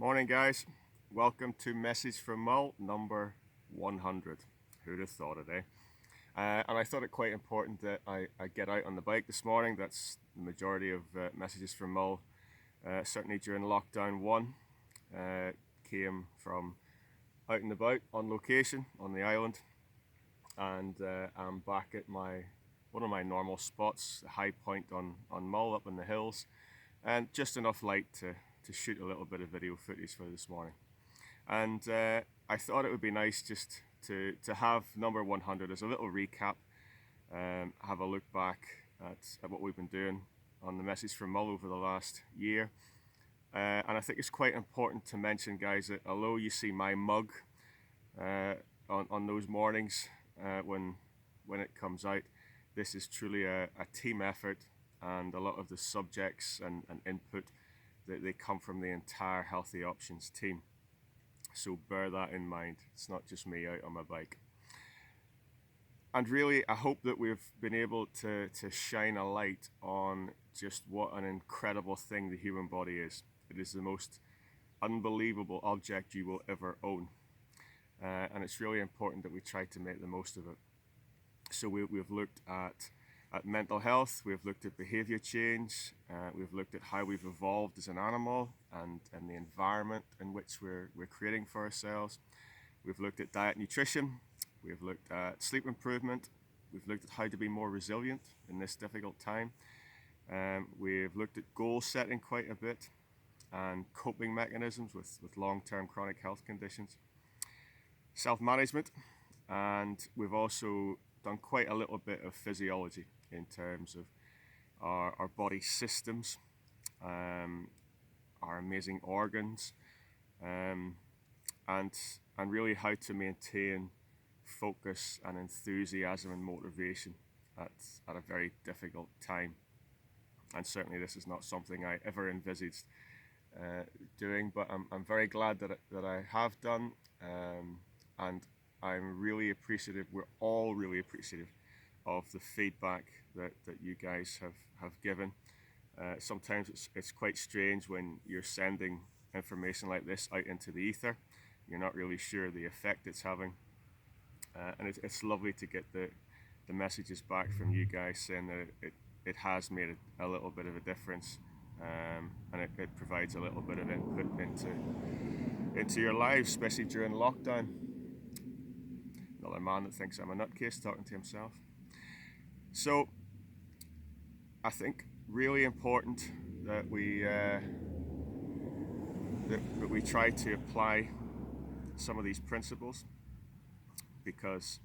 Morning, guys. Welcome to Message from Mull number 100. Who'd have thought it, eh? And I thought it quite important that I get out on the bike this morning. That's the majority of messages from Mull. Certainly during lockdown 1, came from out and about on location on the island, and I'm back at one of my normal spots, the high point on Mull up in the hills, and just enough light to shoot a little bit of video footage for this morning. And I thought it would be nice just to have number 100 as a little recap, have a look back at what we've been doing on the Message from Mull over the last year. And I think it's quite important to mention, guys, that although you see my mug on those mornings when it comes out, this is truly a team effort, and a lot of the subjects and input they come from the entire Healthy Options team. So bear that in mind. It's not just me out on my bike. And really, I hope that we've been able to shine a light on just what an incredible thing the human body is. It is the most unbelievable object you will ever own. And it's really important that we try to make the most of it. So we've looked at mental health, we've looked at behavior change, we've looked at how we've evolved as an animal and the environment in which we're creating for ourselves. We've looked at diet, nutrition, we've looked at sleep improvement, we've looked at how to be more resilient in this difficult time. We've looked at goal setting quite a bit and coping mechanisms with long-term chronic health conditions. Self-management, and we've also done quite a little bit of physiology in terms of our body systems, our amazing organs, and really how to maintain focus and enthusiasm and motivation at a very difficult time. And certainly this is not something I ever envisaged doing, but I'm very glad that I have done, and I'm really appreciative, we're all really appreciative of the feedback that you guys have given. Sometimes it's quite strange when you're sending information like this out into the ether. You're not really sure the effect it's having. And it's lovely to get the messages back from you guys saying that it has made a little bit of a difference, and it provides a little bit of input into your lives, especially during lockdown. Another man that thinks I'm a nutcase talking to himself. So I think really important that we try to apply some of these principles, because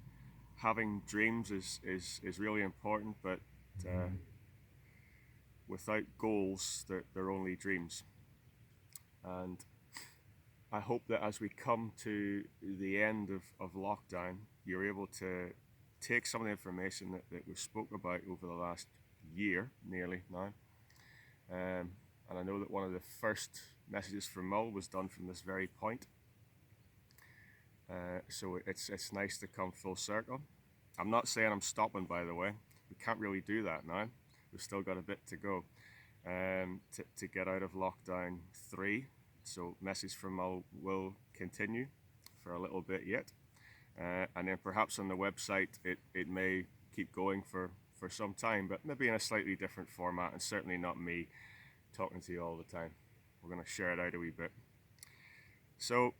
having dreams is really important, but without goals they're only dreams. And I hope that as we come to the end of lockdown, you're able to take some of the information that we spoke about over the last year, nearly now. And I know that one of the first messages from Mull was done from this very point. So it's nice to come full circle. I'm not saying I'm stopping, by the way. We can't really do that now. We've still got a bit to go to get out of lockdown 3. So Message from Mull will continue for a little bit yet. And then perhaps on the website it may keep going for some time, but maybe in a slightly different format, and certainly not me talking to you all the time. We're going to share it out a wee bit. So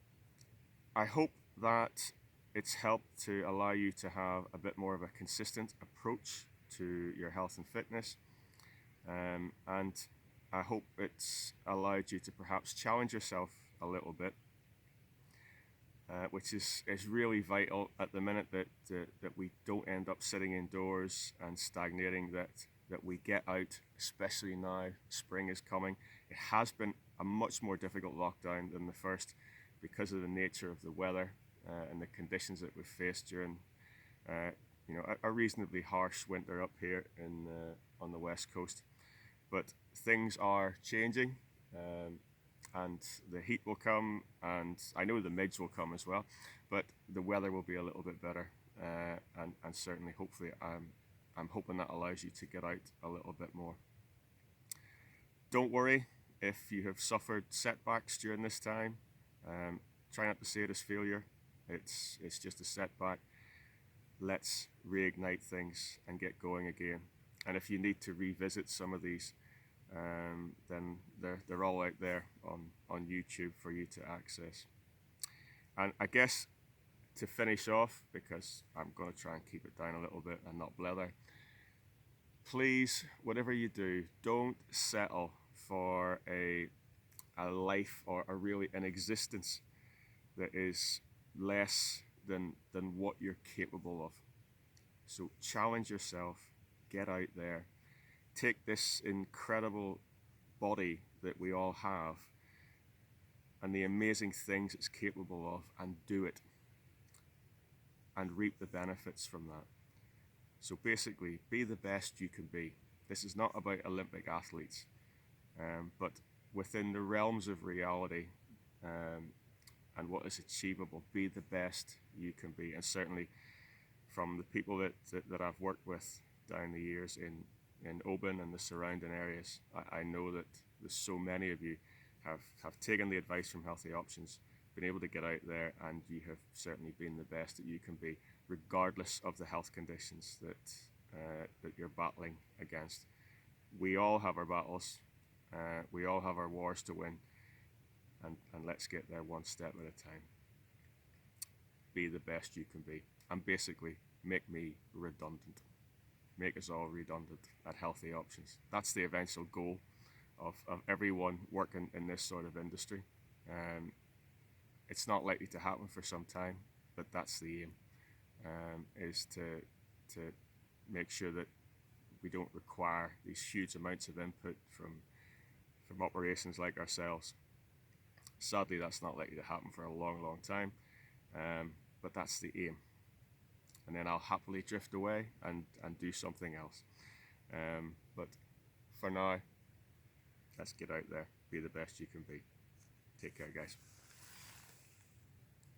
I hope that it's helped to allow you to have a bit more of a consistent approach to your health and fitness, and I hope it's allowed you to perhaps challenge yourself a little bit, which is really vital at the minute, that we don't end up sitting indoors and stagnating, that we get out, especially now. Spring is coming. It has been a much more difficult lockdown than the first because of the nature of the weather and the conditions that we've faced during a reasonably harsh winter up here on the west coast. But things are changing, and the heat will come, and I know the mids will come as well, but the weather will be a little bit better, and certainly, hopefully, I'm hoping that allows you to get out a little bit more. Don't worry, If you have suffered setbacks during this time, try not to see it as failure. It's just a setback. Let's reignite things and get going again. And if you need to revisit some of these, then they're all out there on YouTube for you to access. And I guess to finish off, because I'm going to try and keep it down a little bit and not blether, please, whatever you do, don't settle for a life or really an existence that is less than what you're capable of. So challenge yourself, get out there, take this incredible body that we all have and the amazing things it's capable of, and do it and reap the benefits from that. So basically, be the best you can be. This is not about Olympic athletes, but within the realms of reality and what is achievable, be the best you can be. And certainly from the people that I've worked with down the years in Oban and the surrounding areas, I know that there's so many of you have taken the advice from Healthy Options, been able to get out there, and you have certainly been the best that you can be, regardless of the health conditions that you're battling against. We all have our battles, we all have our wars to win, and let's get there one step at a time. Be the best you can be, and basically make me redundant. Make us all redundant at Healthy Options. That's the eventual goal of everyone working in this sort of industry. It's not likely to happen for some time, but that's the aim, is to make sure that we don't require these huge amounts of input from operations like ourselves. Sadly, that's not likely to happen for a long time, but that's the aim. And then I'll happily drift away and do something else. But for now, let's get out there, be the best you can be. Take care, guys.